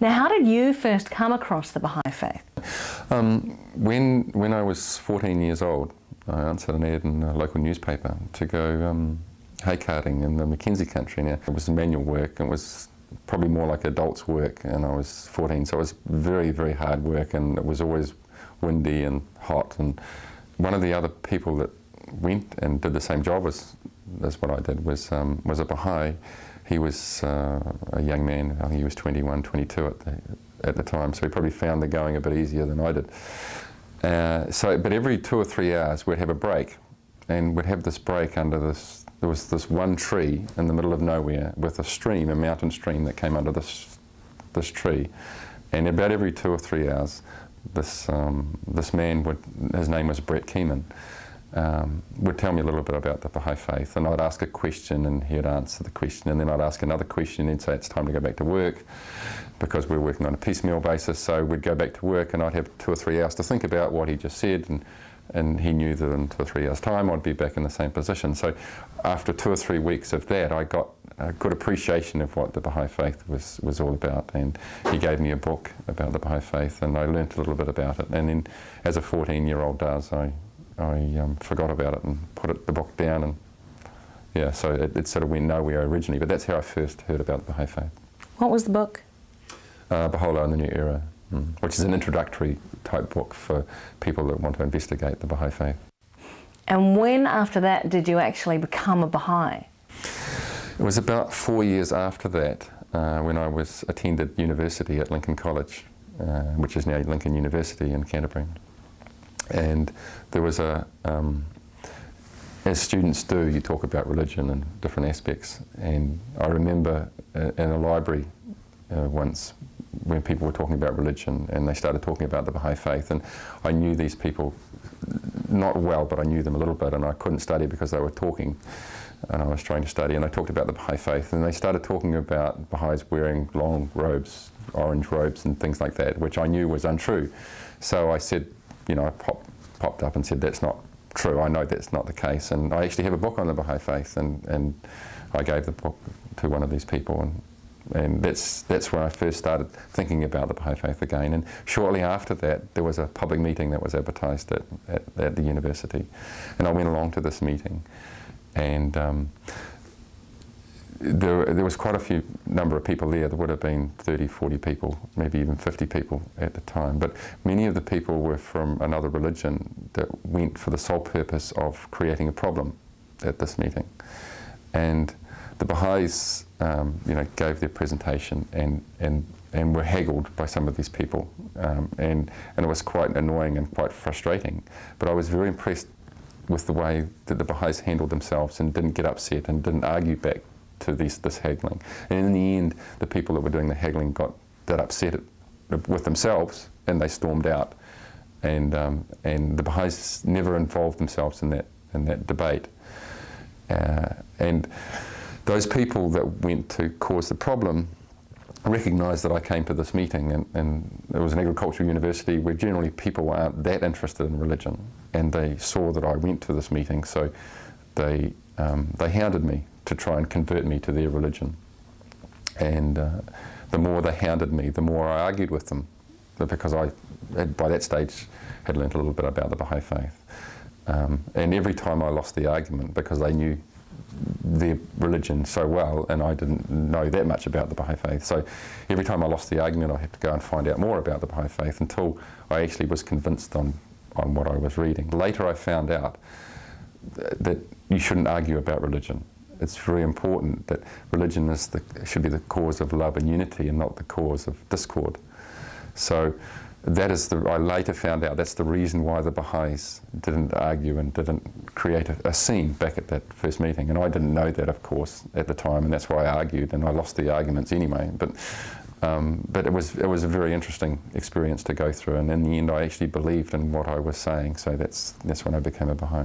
Now, how did you first come across the Baha'i Faith? When I was 14 years old, I answered an ad in a local newspaper to go hay carting in the Mackenzie country. Now, it was manual work, and it was probably more like adults' work, and I was 14, so it was very, very hard work, and it was always windy and hot. And one of the other people that went and did the same job as what I did was a Baha'i. He was a young man. I think he was 21, 22 at the time, so he probably found the going a bit easier than I did. But every 2 or 3 hours we'd have a break, and we'd have this break under this. There was this one tree in the middle of nowhere with a stream, a mountain stream that came under this tree, and about every 2 or 3 hours, this man his name was Brett Keeman, would tell me a little bit about the Baha'i Faith, and I'd ask a question and he'd answer the question, and then I'd ask another question and he'd say it's time to go back to work, because we were working on a piecemeal basis. So we'd go back to work and I'd have 2 or 3 hours to think about what he just said, and he knew that in 2 or 3 hours' time I'd be back in the same position. So after 2 or 3 weeks of that, I got a good appreciation of what the Baha'i Faith was all about, and he gave me a book about the Baha'i Faith, and I learnt a little bit about it. And then, as a 14-year-old does, I forgot about it and put the book down, and yeah, so it sort of went nowhere originally, but that's how I first heard about the Baha'i Faith. What was the book? Baha'u'llah in the New Era, which is an introductory type book for people that want to investigate the Baha'i Faith. And when after that did you actually become a Baha'i? It was about 4 years after that, when I attended university at Lincoln College, which is now Lincoln University in Canterbury. And there was as students do, you talk about religion and different aspects. And I remember in a library once when people were talking about religion, and they started talking about the Baha'i Faith, and I knew these people not well, but I knew them a little bit, and I couldn't study because they were talking, and I was trying to study, and I talked about the Baha'i Faith, and they started talking about Baha'is wearing long robes, orange robes and things like that, which I knew was untrue. So I said, you know, I popped up and said, that's not true, I know that's not the case, and I actually have a book on the Baha'i Faith, and I gave the book to one of these people, and that's when I first started thinking about the Baha'i Faith again. And shortly after that, there was a public meeting that was advertised at the university, and I went along to this meeting, and there was quite a number of people there. There would have been 30, 40 people, maybe even 50 people at the time, but many of the people were from another religion that went for the sole purpose of creating a problem at this meeting. And the Baha'is, gave their presentation and were haggled by some of these people, and it was quite annoying and quite frustrating. But I was very impressed with the way that the Baha'is handled themselves and didn't get upset and didn't argue back to this haggling. And in the end, the people that were doing the haggling got that upset with themselves, and they stormed out. And the Baha'is never involved themselves in that debate. And those people that went to cause the problem recognised that I came to this meeting, and it was an agricultural university where generally people aren't that interested in religion, and they saw that I went to this meeting, so they hounded me to try and convert me to their religion. And the more they hounded me, the more I argued with them, because I, by that stage, had learnt a little bit about the Baha'i Faith. And every time I lost the argument, because they knew their religion so well, and I didn't know that much about the Baha'i Faith. So every time I lost the argument, I had to go and find out more about the Baha'i Faith until I actually was convinced on what I was reading. Later I found out that you shouldn't argue about religion. It's very important that religion should be the cause of love and unity, and not the cause of discord. So that is I later found out that's the reason why the Baha'is didn't argue and didn't create a scene back at that first meeting. And I didn't know that, of course, at the time, and that's why I argued, and I lost the arguments anyway. But it was a very interesting experience to go through, and in the end I actually believed in what I was saying, so that's when I became a Baha'i.